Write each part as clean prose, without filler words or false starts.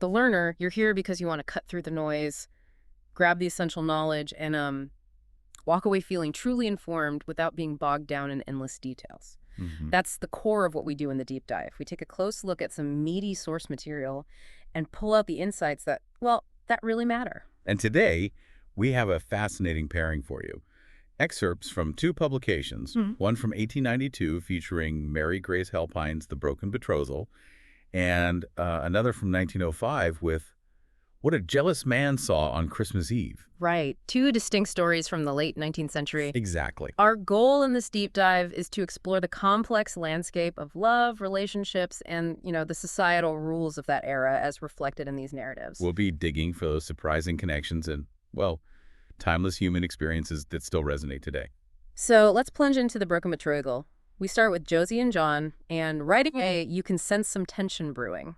The learner, you're here because you want to cut through the noise, grab the essential knowledge, and walk away feeling truly informed without being bogged down in endless details. Hmm. That's the core of what we do in the deep dive. We take a close look at some meaty source material and pull out the insights that, well, that really matter. And today, we have a fascinating pairing for you. Excerpts from two publications, one from 1892 featuring Mary Grace Helpine's The Broken Betrothal, and another from 1905 with What a Jealous Man Saw on Christmas Eve. Right. Two distinct stories from the late 19th century. Exactly. Our goal in this deep dive is to explore the complex landscape of love, relationships, and, the societal rules of that era as reflected in these narratives. We'll be digging for those surprising connections and, well, timeless human experiences that still resonate today. So let's plunge into the broken betrothal. We start with Josie and John, and right away, you can sense some tension brewing.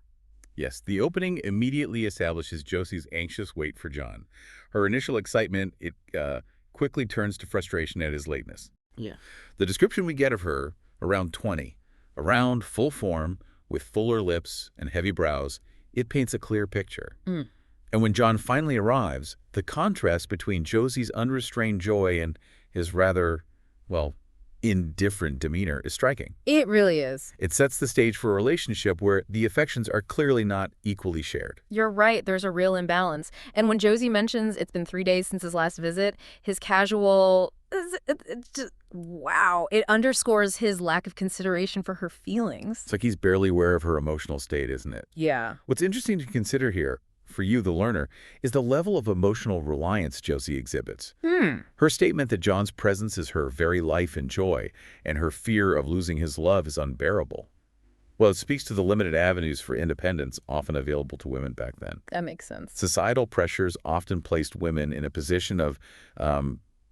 Yes, the opening immediately establishes Josie's anxious wait for John. Her initial excitement, it quickly turns to frustration at his lateness. Yeah. The description we get of her, around 20, around, full form, with fuller lips and heavy brows, it paints a clear picture. And when John finally arrives, the contrast between Josie's unrestrained joy and his rather, well, indifferent demeanor is striking. It really is. It sets the stage for a relationship where the affections are clearly not equally shared. You're right, there's a real imbalance. And when Josie mentions it's been 3 days since his last visit, his casual... It's just, wow. It underscores his lack of consideration for her feelings. It's like he's barely aware of her emotional state, isn't it? Yeah. What's interesting to consider here, for you, the learner, is the level of emotional reliance Josie exhibits. Her statement that John's presence is her very life and joy, and her fear of losing his love is unbearable. Well, it speaks to the limited avenues for independence often available to women back then. That makes sense. Societal pressures often placed women in a position of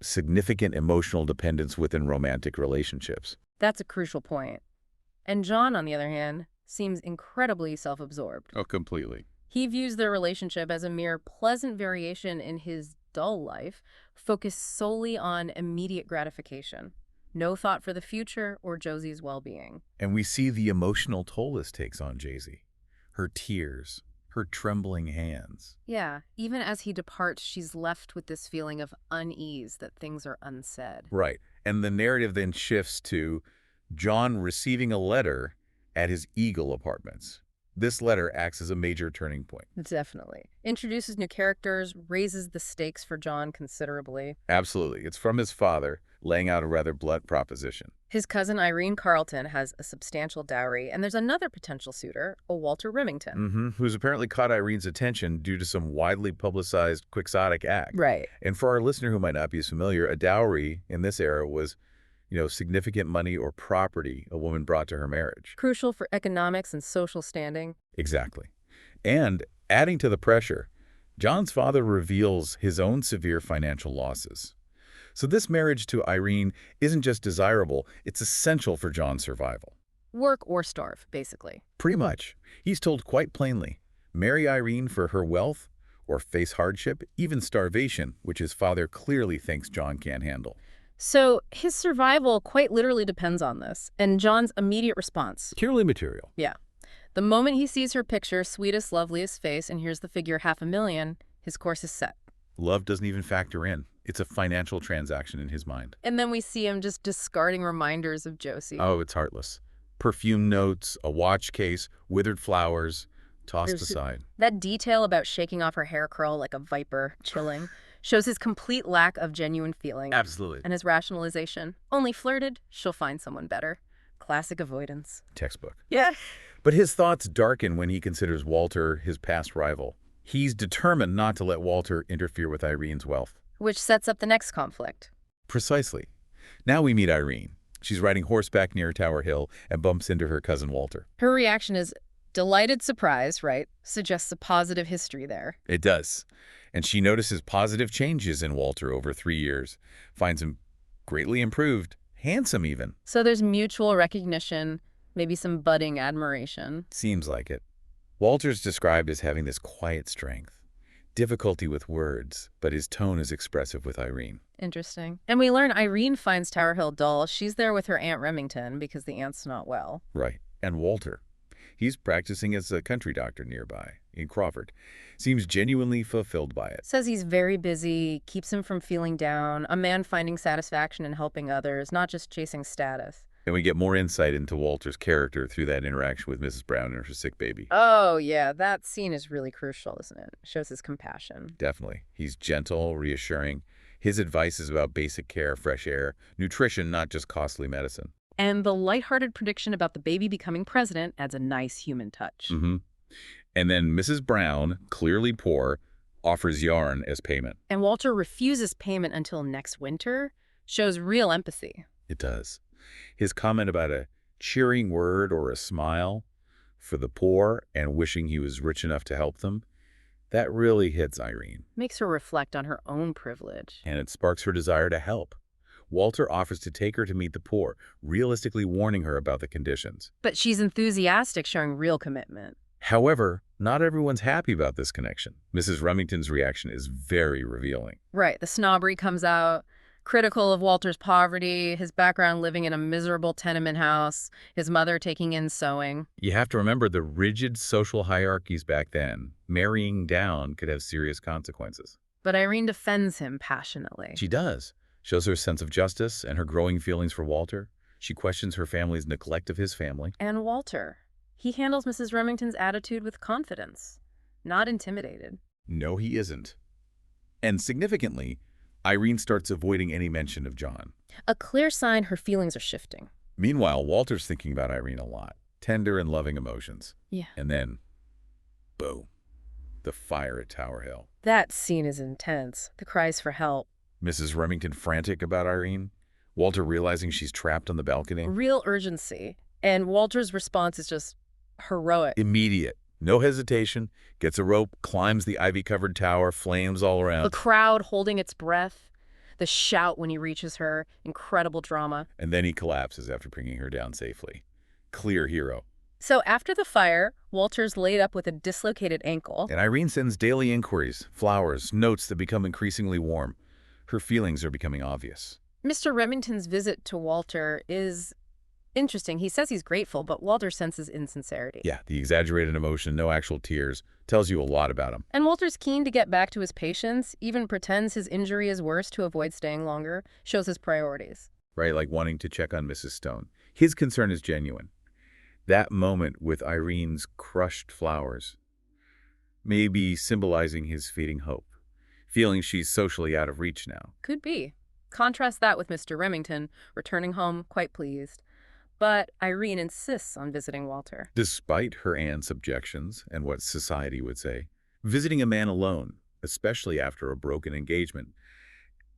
significant emotional dependence within romantic relationships. That's a crucial point. And John, on the other hand, seems incredibly self-absorbed. Oh, completely. He views their relationship as a mere pleasant variation in his dull life, focused solely on immediate gratification. No thought for the future or Josie's well-being. And we see the emotional toll this takes on Josie. Her tears, her trembling hands. Yeah, even as he departs, she's left with this feeling of unease that things are unsaid. Right. And the narrative then shifts to John receiving a letter at his Eagle apartments. This letter acts as a major turning point. Definitely. Introduces new characters, raises the stakes for John considerably. Absolutely. It's from his father, laying out a rather blunt proposition. His cousin Irene Carleton has a substantial dowry, and there's another potential suitor, a Walter Remington. Who's apparently caught Irene's attention due to some widely publicized quixotic act. Right. And for our listener who might not be as familiar, a dowry in this era was, significant money or property a woman brought to her marriage. Crucial for economics and social standing. Exactly. And adding to the pressure, John's father reveals his own severe financial losses. So this marriage to Irene isn't just desirable, it's essential for John's survival. Work or starve, basically. Pretty much. He's told quite plainly, marry Irene for her wealth or face hardship, even starvation, which his father clearly thinks John can't handle. So his survival quite literally depends on this, and John's immediate response. Purely material. Yeah. The moment he sees her picture, sweetest, loveliest face, and hears the figure $500,000, his course is set. Love doesn't even factor in. It's a financial transaction in his mind. And then we see him just discarding reminders of Josie. Oh, it's heartless. Perfume notes, a watch case, withered flowers, tossed aside. That detail about shaking off her hair curl like a viper, chilling, shows his complete lack of genuine feeling. Absolutely. And his rationalization. Only flirted, she'll find someone better. Classic avoidance. Textbook. Yeah. But his thoughts darken when he considers Walter his past rival. He's determined not to let Walter interfere with Irene's wealth. Which sets up the next conflict. Precisely. Now we meet Irene. She's riding horseback near Tower Hill and bumps into her cousin Walter. Her reaction is delighted surprise, right? Suggests a positive history there. It does. And she notices positive changes in Walter over 3 years, finds him greatly improved, handsome even. So there's mutual recognition, maybe some budding admiration. Seems like it. Walter's described as having this quiet strength, difficulty with words, but his tone is expressive with Irene. Interesting. And we learn Irene finds Tower Hill dull. She's there with her Aunt Remington because the aunt's not well. Right. And Walter. He's practicing as a country doctor nearby, in Crawford, seems genuinely fulfilled by it. Says he's very busy, keeps him from feeling down, a man finding satisfaction in helping others, not just chasing status. And we get more insight into Walter's character through that interaction with Mrs. Brown and her sick baby. Oh, yeah, that scene is really crucial, isn't it? Shows his compassion. Definitely. He's gentle, reassuring. His advice is about basic care, fresh air, nutrition, not just costly medicine. And the lighthearted prediction about the baby becoming president adds a nice human touch. And then Mrs. Brown, clearly poor, offers yarn as payment. And Walter refuses payment until next winter, shows real empathy. It does. His comment about a cheering word or a smile for the poor and wishing he was rich enough to help them, that really hits Irene. Makes her reflect on her own privilege. And it sparks her desire to help. Walter offers to take her to meet the poor, realistically warning her about the conditions. But she's enthusiastic, showing real commitment. However, not everyone's happy about this connection. Mrs. Remington's reaction is very revealing. Right, the snobbery comes out, critical of Walter's poverty, his background living in a miserable tenement house, his mother taking in sewing. You have to remember the rigid social hierarchies back then. Marrying down could have serious consequences. But Irene defends him passionately. She does. Shows her sense of justice and her growing feelings for Walter. She questions her family's neglect of his family. And Walter. He handles Mrs. Remington's attitude with confidence, not intimidated. No, he isn't. And significantly, Irene starts avoiding any mention of John. A clear sign her feelings are shifting. Meanwhile, Walter's thinking about Irene a lot. Tender and loving emotions. Yeah. And then, boom, the fire at Tower Hill. That scene is intense. The cries for help. Mrs. Remington frantic about Irene. Walter realizing she's trapped on the balcony. Real urgency. And Walter's response is just heroic. Immediate. No hesitation. Gets a rope, climbs the ivy-covered tower, flames all around. The crowd holding its breath. The shout when he reaches her. Incredible drama. And then he collapses after bringing her down safely. Clear hero. So after the fire, Walter's laid up with a dislocated ankle. And Irene sends daily inquiries, flowers, notes that become increasingly warm. Her feelings are becoming obvious. Mr. Remington's visit to Walter is interesting. He says he's grateful, but Walter senses insincerity. Yeah, the exaggerated emotion, no actual tears, tells you a lot about him. And Walter's keen to get back to his patients, even pretends his injury is worse to avoid staying longer, shows his priorities. Right, like wanting to check on Mrs. Stone. His concern is genuine. That moment with Irene's crushed flowers may be symbolizing his fading hope, feeling she's socially out of reach now. Could be. Contrast that with Mr. Remington, returning home quite pleased. But Irene insists on visiting Walter. Despite her aunt's objections and what society would say, visiting a man alone, especially after a broken engagement,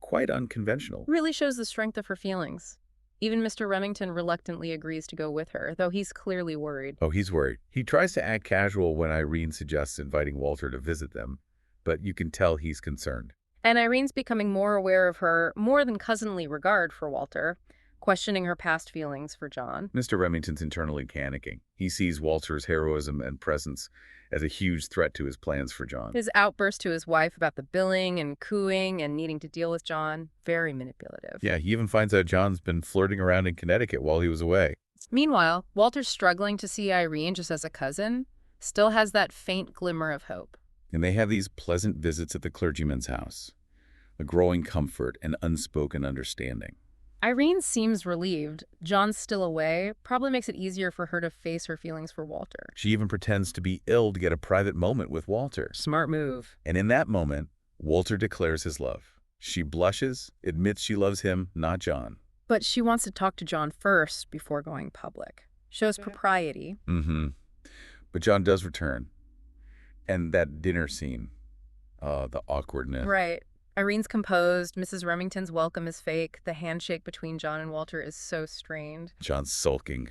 quite unconventional. Really shows the strength of her feelings. Even Mr. Remington reluctantly agrees to go with her, though he's clearly worried. Oh, he's worried. He tries to act casual when Irene suggests inviting Walter to visit them, but you can tell he's concerned. And Irene's becoming more aware of her more than cousinly regard for Walter, questioning her past feelings for John. Mr. Remington's internally panicking. He sees Walter's heroism and presence as a huge threat to his plans for John. His outburst to his wife about the billing and cooing and needing to deal with John, very manipulative. Yeah, he even finds out John's been flirting around in Connecticut while he was away. Meanwhile, Walter's struggling to see Irene just as a cousin, still has that faint glimmer of hope. And they have these pleasant visits at the clergyman's house, a growing comfort and unspoken understanding. Irene seems relieved. John's still away. Probably makes it easier for her to face her feelings for Walter. She even pretends to be ill to get a private moment with Walter. Smart move. And in that moment, Walter declares his love. She blushes, admits she loves him, not John. But she wants to talk to John first before going public. Shows propriety. But John does return. And that dinner scene, the awkwardness. Right. Irene's composed. Mrs. Remington's welcome is fake. The handshake between John and Walter is so strained. John's sulking.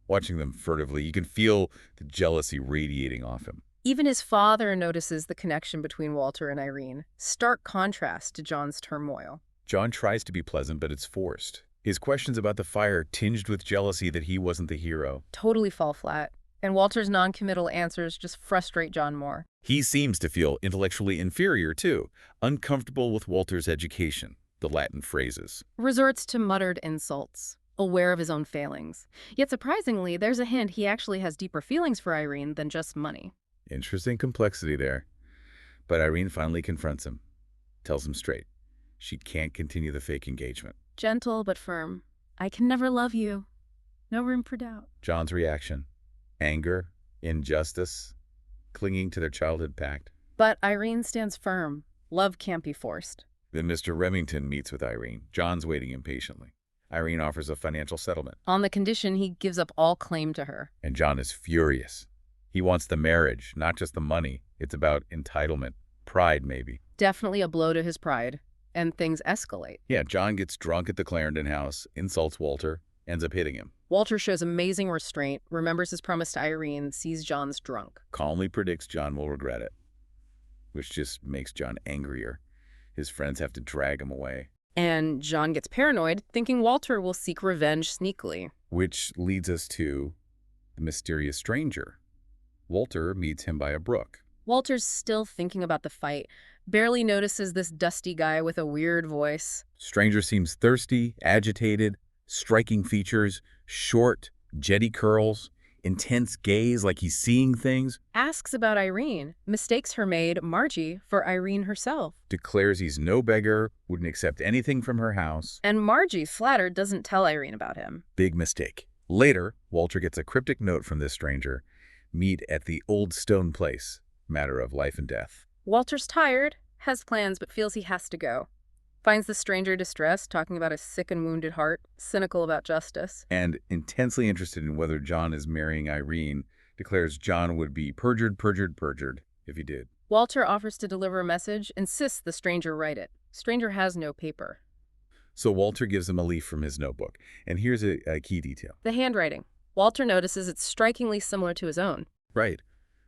Watching them furtively, you can feel the jealousy radiating off him. Even his father notices the connection between Walter and Irene. Stark contrast to John's turmoil. John tries to be pleasant, but it's forced. His questions about the fire tinged with jealousy that he wasn't the hero. Totally fall flat. And Walter's non-committal answers just frustrate John more. He seems to feel intellectually inferior, too, uncomfortable with Walter's education, the Latin phrases. Resorts to muttered insults, aware of his own failings. Yet surprisingly, there's a hint he actually has deeper feelings for Irene than just money. Interesting complexity there. But Irene finally confronts him, tells him straight. She can't continue the fake engagement. Gentle but firm. I can never love you. No room for doubt. John's reaction: anger, injustice, clinging to their childhood pact. But Irene stands firm. Love can't be forced. Then Mr. Remington meets with Irene. John's waiting impatiently. Irene offers a financial settlement. On the condition he gives up all claim to her. And John is furious. He wants the marriage, not just the money. It's about entitlement, pride maybe. Definitely a blow to his pride. And things escalate. Yeah, John gets drunk at the Clarendon house, insults Walter, ends up hitting him. Walter shows amazing restraint, remembers his promise to Irene, sees John's drunk. Calmly predicts John will regret it, which just makes John angrier. His friends have to drag him away. And John gets paranoid, thinking Walter will seek revenge sneakily. Which leads us to the mysterious stranger. Walter meets him by a brook. Walter's still thinking about the fight, barely notices this dusty guy with a weird voice. Stranger seems thirsty, agitated, striking features, short, jetty curls, intense gaze like he's seeing things. Asks about Irene, mistakes her maid, Margie, for Irene herself. Declares he's no beggar, wouldn't accept anything from her house. And Margie, flattered, doesn't tell Irene about him. Big mistake. Later, Walter gets a cryptic note from this stranger. Meet at the Old Stone Place. Matter of life and death. Walter's tired, has plans, but feels he has to go. Finds the stranger distressed, talking about his sick and wounded heart, cynical about justice. And intensely interested in whether John is marrying Irene, declares John would be perjured if he did. Walter offers to deliver a message, insists the stranger write it. Stranger has no paper. So Walter gives him a leaf from his notebook. And here's a key detail. The handwriting. Walter notices it's strikingly similar to his own. Right.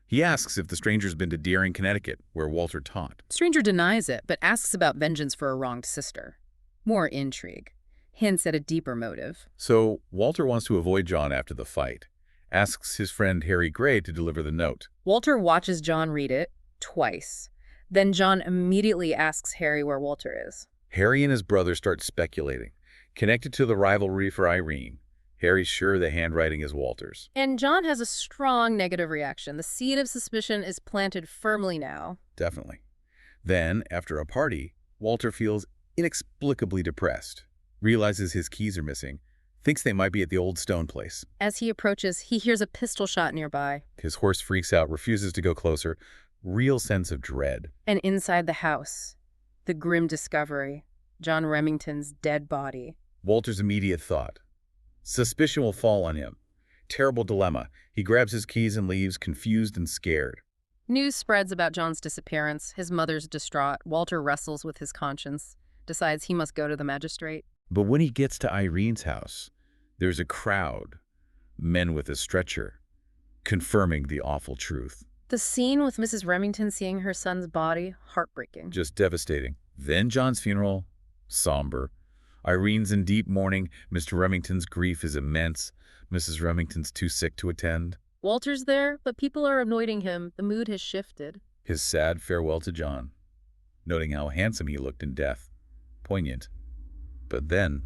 He asks if the stranger's been to Deering, Connecticut, where Walter taught. Stranger denies it, but asks about vengeance for a wronged sister. More intrigue. Hints at a deeper motive. So Walter wants to avoid John after the fight. Asks his friend Harry Gray to deliver the note. Walter watches John read it twice. Then John immediately asks Harry where Walter is. Harry and his brother start speculating. Connected to the rivalry for Irene, Harry's sure the handwriting is Walter's. And John has a strong negative reaction. The seed of suspicion is planted firmly now. Definitely. Then, after a party, Walter feels inexplicably depressed, realizes his keys are missing, thinks they might be at the Old Stone Place. As he approaches, he hears a pistol shot nearby. His horse freaks out, refuses to go closer. Real sense of dread. And inside the house, the grim discovery, John Remington's dead body. Walter's immediate thought: suspicion will fall on him. Terrible dilemma. He grabs his keys and leaves, confused and scared. News spreads about John's disappearance. His mother's distraught. Walter wrestles with his conscience, decides he must go to the magistrate. But when he gets to Irene's house, there's a crowd, men with a stretcher, confirming the awful truth. The scene with Mrs. Remington seeing her son's body, heartbreaking. Just devastating. Then John's funeral, somber. Irene's in deep mourning. Mr. Remington's grief is immense. Mrs. Remington's too sick to attend. Walter's there, but people are avoiding him. The mood has shifted. His sad farewell to John, noting how handsome he looked in death. Poignant. But then...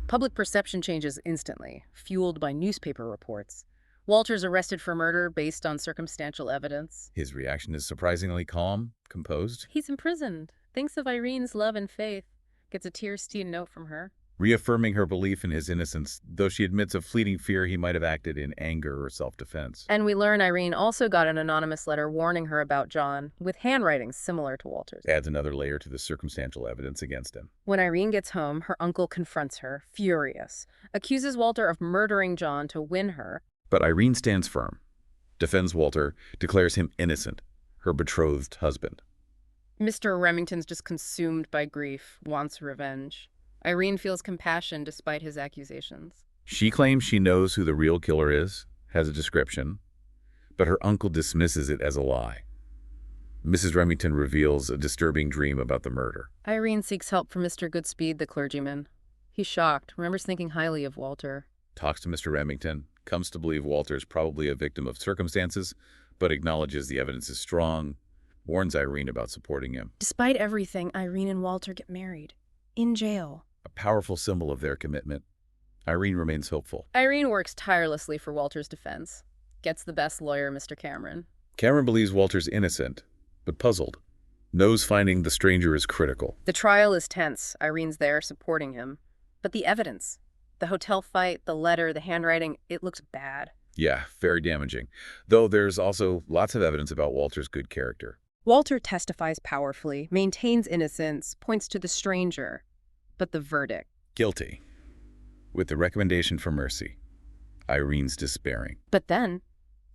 Public perception changes instantly, fueled by newspaper reports. Walter's arrested for murder based on circumstantial evidence. His reaction is surprisingly calm, composed. He's imprisoned, thinks of Irene's love and faith, gets a tear-stained note from her. Reaffirming her belief in his innocence, though she admits a fleeting fear he might have acted in anger or self-defense. And we learn Irene also got an anonymous letter warning her about John, with handwriting similar to Walter's. Adds another layer to the circumstantial evidence against him. When Irene gets home, her uncle confronts her, furious, accuses Walter of murdering John to win her. But Irene stands firm, defends Walter, declares him innocent, her betrothed husband. Mr. Remington's just consumed by grief, wants revenge. Irene feels compassion despite his accusations. She claims she knows who the real killer is, has a description, but her uncle dismisses it as a lie. Mrs. Remington reveals a disturbing dream about the murder. Irene seeks help from Mr. Goodspeed, the clergyman. He's shocked, remembers thinking highly of Walter. Talks to Mr. Remington, comes to believe Walter is probably a victim of circumstances, but acknowledges the evidence is strong, warns Irene about supporting him. Despite everything, Irene and Walter get married. In jail. A powerful symbol of their commitment. Irene remains hopeful. Irene works tirelessly for Walter's defense. Gets the best lawyer, Mr. Cameron. Cameron believes Walter's innocent, but puzzled. Knows finding the stranger is critical. The trial is tense. Irene's there supporting him. But the evidence, the hotel fight, the letter, the handwriting, it looks bad. Yeah, very damaging. Though there's also lots of evidence about Walter's good character. Walter testifies powerfully, maintains innocence, points to the stranger. But the verdict. Guilty. With the recommendation for mercy. Irene's despairing. But then,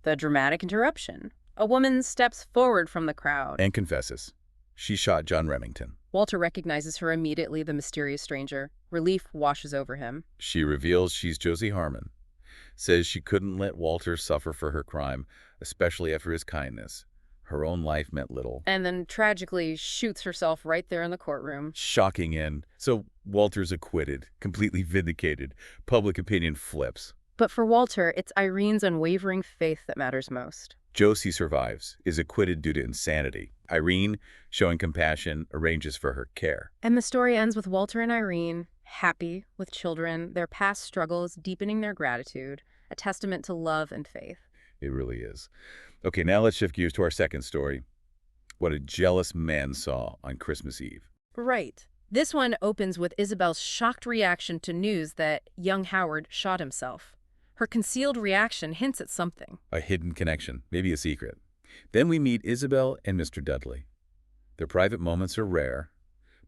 the dramatic interruption. A woman steps forward from the crowd. And confesses. She shot John Remington. Walter recognizes her immediately, the mysterious stranger. Relief washes over him. She reveals she's Josie Harmon. Says she couldn't let Walter suffer for her crime, especially after his kindness. Her own life meant little. And then tragically shoots herself right there in the courtroom. Shocking end. So Walter's acquitted, completely vindicated. Public opinion flips. But for Walter, it's Irene's unwavering faith that matters most. Josie survives, is acquitted due to insanity. Irene, showing compassion, arranges for her care. And the story ends with Walter and Irene, happy, with children, their past struggles deepening their gratitude, a testament to love and faith. It really is. Okay, now let's shift gears to our second story. What a jealous man saw on Christmas Eve. Right. This one opens with Isabel's shocked reaction to news that young Howard shot himself. Her concealed reaction hints at something. A hidden connection, maybe a secret. Then we meet Isabel and Mr. Dudley. Their private moments are rare,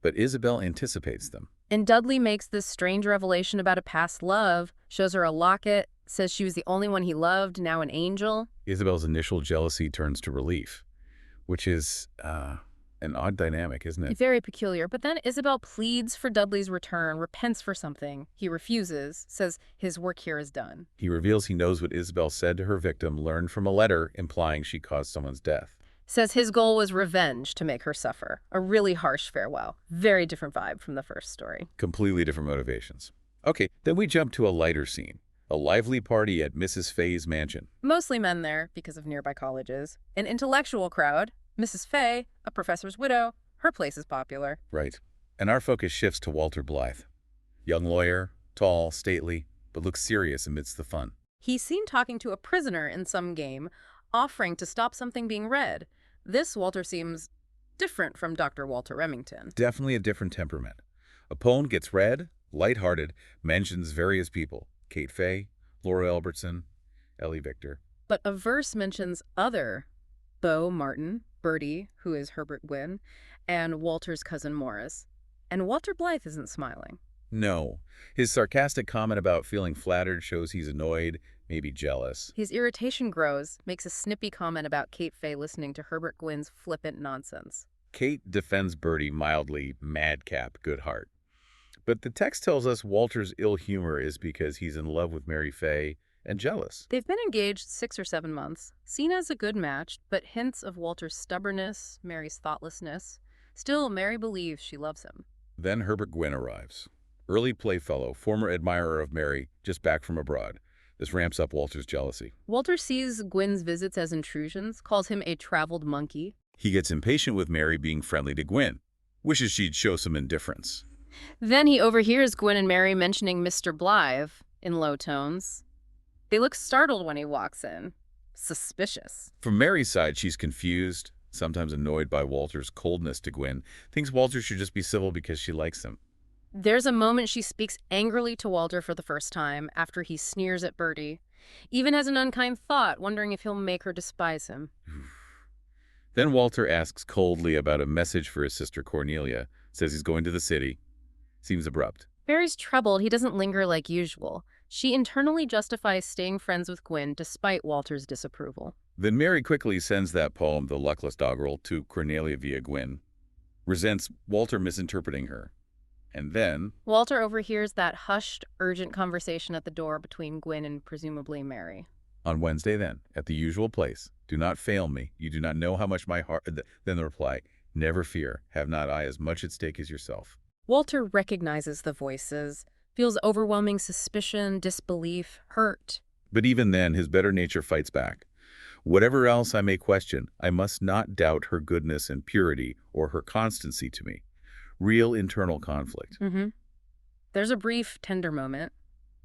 but Isabel anticipates them. And Dudley makes this strange revelation about a past love, shows her a locket, says she was the only one he loved, now an angel. Isabel's initial jealousy turns to relief, which is an odd dynamic, isn't it? Very peculiar. But then Isabel pleads for Dudley's return, repents for something. He refuses, says his work here is done. He reveals he knows what Isabel said to her victim, learned from a letter implying she caused someone's death. Says his goal was revenge to make her suffer. A really harsh farewell. Very different vibe from the first story. Completely different motivations. Okay, then we jump to a lighter scene. A lively party at Mrs. Fay's mansion. Mostly men there because of nearby colleges. An intellectual crowd. Mrs. Fay, a professor's widow. Her place is popular. Right. And our focus shifts to Walter Blythe. Young lawyer, tall, stately, but looks serious amidst the fun. He's seen talking to a prisoner in some game, offering to stop something being read. This Walter seems different from Dr. Walter Remington. Definitely a different temperament. A poem gets read, lighthearted, mentions various people. Kate Fay, Laura Albertson, Ellie Victor. But a verse mentions other. Beau Martin, Bertie, who is Herbert Gwynn, and Walter's cousin Morris. And Walter Blythe isn't smiling. No. His sarcastic comment about feeling flattered shows he's annoyed, maybe jealous. His irritation grows, makes a snippy comment about Kate Fay listening to Herbert Gwynn's flippant nonsense. Kate defends Bertie mildly, madcap, good heart. But the text tells us Walter's ill humor is because he's in love with Mary Fay and jealous. They've been engaged 6 or 7 months, seen as a good match, but hints of Walter's stubbornness, Mary's thoughtlessness. Still, Mary believes she loves him. Then Herbert Gwynn arrives. Early playfellow, former admirer of Mary, just back from abroad. This ramps up Walter's jealousy. Walter sees Gwynn's visits as intrusions, calls him a traveled monkey. He gets impatient with Mary being friendly to Gwynn, wishes she'd show some indifference. Then he overhears Gwynn and Mary mentioning Mr. Blythe in low tones. They look startled when he walks in. Suspicious. From Mary's side, she's confused, sometimes annoyed by Walter's coldness to Gwynn, thinks Walter should just be civil because she likes him. There's a moment she speaks angrily to Walter for the first time after he sneers at Bertie. Even has an unkind thought, wondering if he'll make her despise him. Then Walter asks coldly about a message for his sister Cornelia, says he's going to the city. Seems abrupt. Mary's troubled. He doesn't linger like usual. She internally justifies staying friends with Gwynn despite Walter's disapproval. Then Mary quickly sends that poem, The Luckless Doggerel, to Cornelia via Gwynn. Resents Walter misinterpreting her. And then Walter overhears that hushed, urgent conversation at the door between Gwynn and presumably Mary. On Wednesday then, at the usual place, do not fail me. You do not know how much my heart... Then the reply, never fear. Have not I as much at stake as yourself? Walter recognizes the voices, feels overwhelming suspicion, disbelief, hurt. But even then, his better nature fights back. Whatever else I may question, I must not doubt her goodness and purity or her constancy to me. Real internal conflict. There's a brief, tender moment.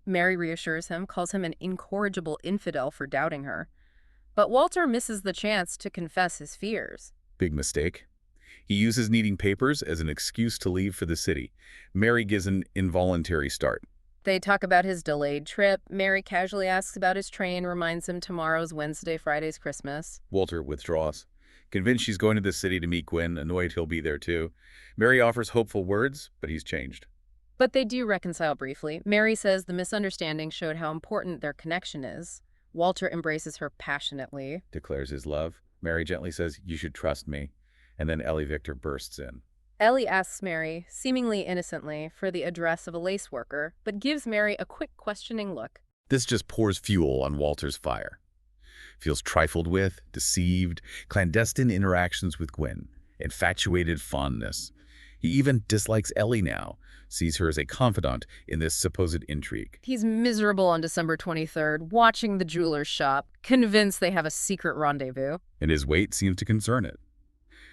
Mary reassures him, calls him an incorrigible infidel for doubting her. But Walter misses the chance to confess his fears. Big mistake. He uses needing papers as an excuse to leave for the city. Mary gives an involuntary start. They talk about his delayed trip. Mary casually asks about his train, reminds him tomorrow's Wednesday, Friday's Christmas. Walter withdraws. Convinced she's going to the city to meet Gwen, annoyed he'll be there too. Mary offers hopeful words, but he's changed. But they do reconcile briefly. Mary says the misunderstanding showed how important their connection is. Walter embraces her passionately. Declares his love. Mary gently says, "You should trust me." And then Ellie Victor bursts in. Ellie asks Mary, seemingly innocently, for the address of a lace worker, but gives Mary a quick questioning look. This just pours fuel on Walter's fire. Feels trifled with, deceived, clandestine interactions with Gwen, infatuated fondness. He even dislikes Ellie now, sees her as a confidant in this supposed intrigue. He's miserable on December 23rd, watching the jeweler's shop, convinced they have a secret rendezvous. And his weight seems to concern it.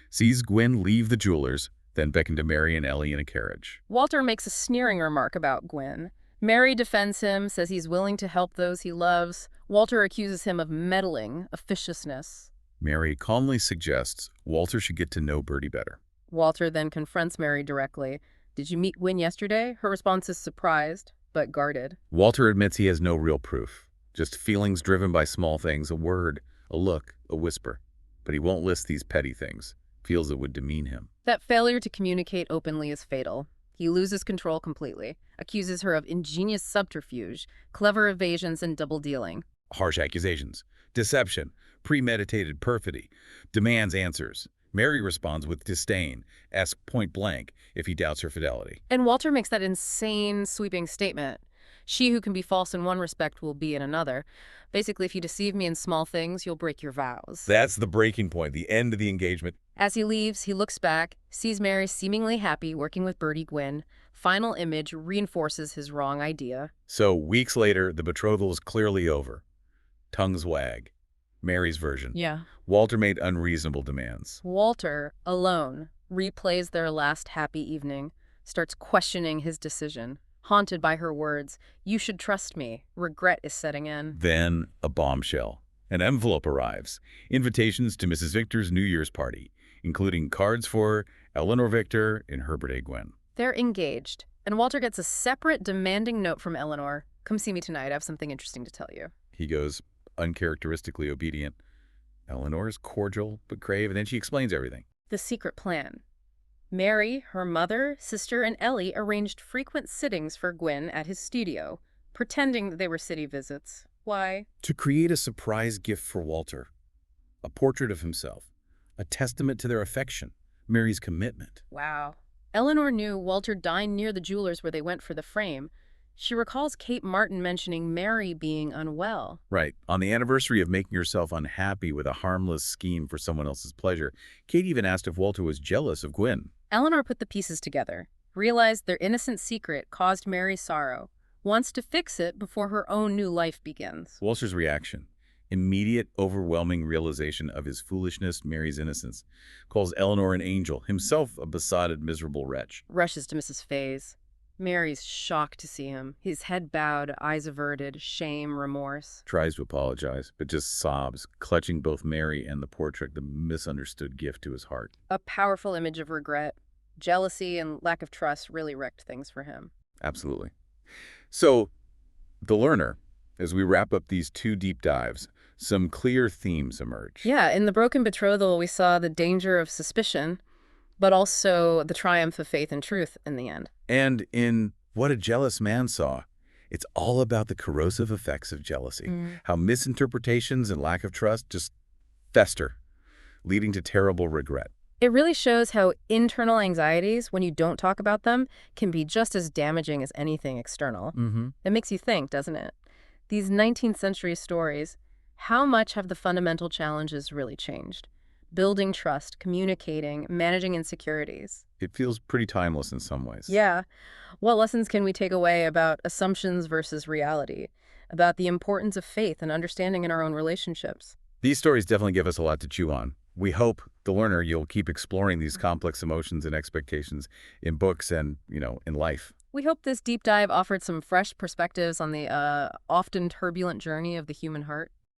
Sees Gwen leave the jeweler's, then beckon to Mary and Ellie in a carriage. Walter makes a sneering remark about Gwen. Mary defends him, says he's willing to help those he loves. Walter accuses him of meddling, officiousness. Mary calmly suggests Walter should get to know Bertie better. Walter then confronts Mary directly. Did you meet Gwen yesterday? Her response is surprised, but guarded. Walter admits he has no real proof, just feelings driven by small things, a word, a look, a whisper. But he won't list these petty things, feels it would demean him. That failure to communicate openly is fatal. He loses control completely, accuses her of ingenious subterfuge, clever evasions, and double-dealing. Harsh accusations, deception, premeditated perfidy, demands answers. Mary responds with disdain, asks point blank if he doubts her fidelity. And Walter makes that insane, sweeping statement. She who can be false in one respect will be in another. Basically, if you deceive me in small things, you'll break your vows. That's the breaking point, the end of the engagement. As he leaves, he looks back, sees Mary seemingly happy working with Bertie Gwen. Final image reinforces his wrong idea. So, weeks later, the betrothal is clearly over. Tongues wag. Mary's version. Yeah. Walter made unreasonable demands. Walter, alone, replays their last happy evening, starts questioning his decision. Haunted by her words, "You should trust me." Regret is setting in. Then, a bombshell. An envelope arrives. Invitations to Mrs. Victor's New Year's party, including cards for Eleanor Victor and Herbert A. Gwen. They're engaged, and Walter gets a separate, demanding note from Eleanor. "Come see me tonight. I have something interesting to tell you." He goes uncharacteristically obedient. Eleanor is cordial but grave, and then she explains everything. The secret plan. Mary, her mother, sister, and Ellie arranged frequent sittings for Gwen at his studio, pretending that they were city visits. Why? To create a surprise gift for Walter. A portrait of himself. A testament to their affection. Mary's commitment. Wow. Eleanor knew Walter dined near the jeweler's where they went for the frame. She recalls Kate Martin mentioning Mary being unwell. Right. On the anniversary of making herself unhappy with a harmless scheme for someone else's pleasure, Kate even asked if Walter was jealous of Gwen. Eleanor put the pieces together, realized their innocent secret caused Mary sorrow, wants to fix it before her own new life begins. Walter's reaction. Immediate, overwhelming realization of his foolishness, Mary's innocence. Calls Eleanor an angel, himself a besotted, miserable wretch. Rushes to Mrs. Faye's. Mary's shocked to see him, his head bowed, eyes averted, shame, remorse. Tries to apologize, but just sobs, clutching both Mary and the portrait, the misunderstood gift to his heart. A powerful image of regret. Jealousy and lack of trust really wrecked things for him. Absolutely. So, the learner, as we wrap up these two deep dives, some clear themes emerge. Yeah, in The Broken Betrothal, we saw the danger of suspicion, but also the triumph of faith and truth in the end. And in What a Jealous Man Saw, it's all about the corrosive effects of jealousy, how misinterpretations and lack of trust just fester, leading to terrible regret. It really shows how internal anxieties, when you don't talk about them, can be just as damaging as anything external. It makes you think, doesn't it? These 19th century stories, how much have the fundamental challenges really changed? Building trust, communicating, managing insecurities. It feels pretty timeless in some ways. Yeah. What lessons can we take away about assumptions versus reality? About the importance of faith and understanding in our own relationships? These stories definitely give us a lot to chew on. We hope, the learner, you'll keep exploring these complex emotions and expectations in books and, in life. We hope this deep dive offered some fresh perspectives on the often turbulent journey of the human heart.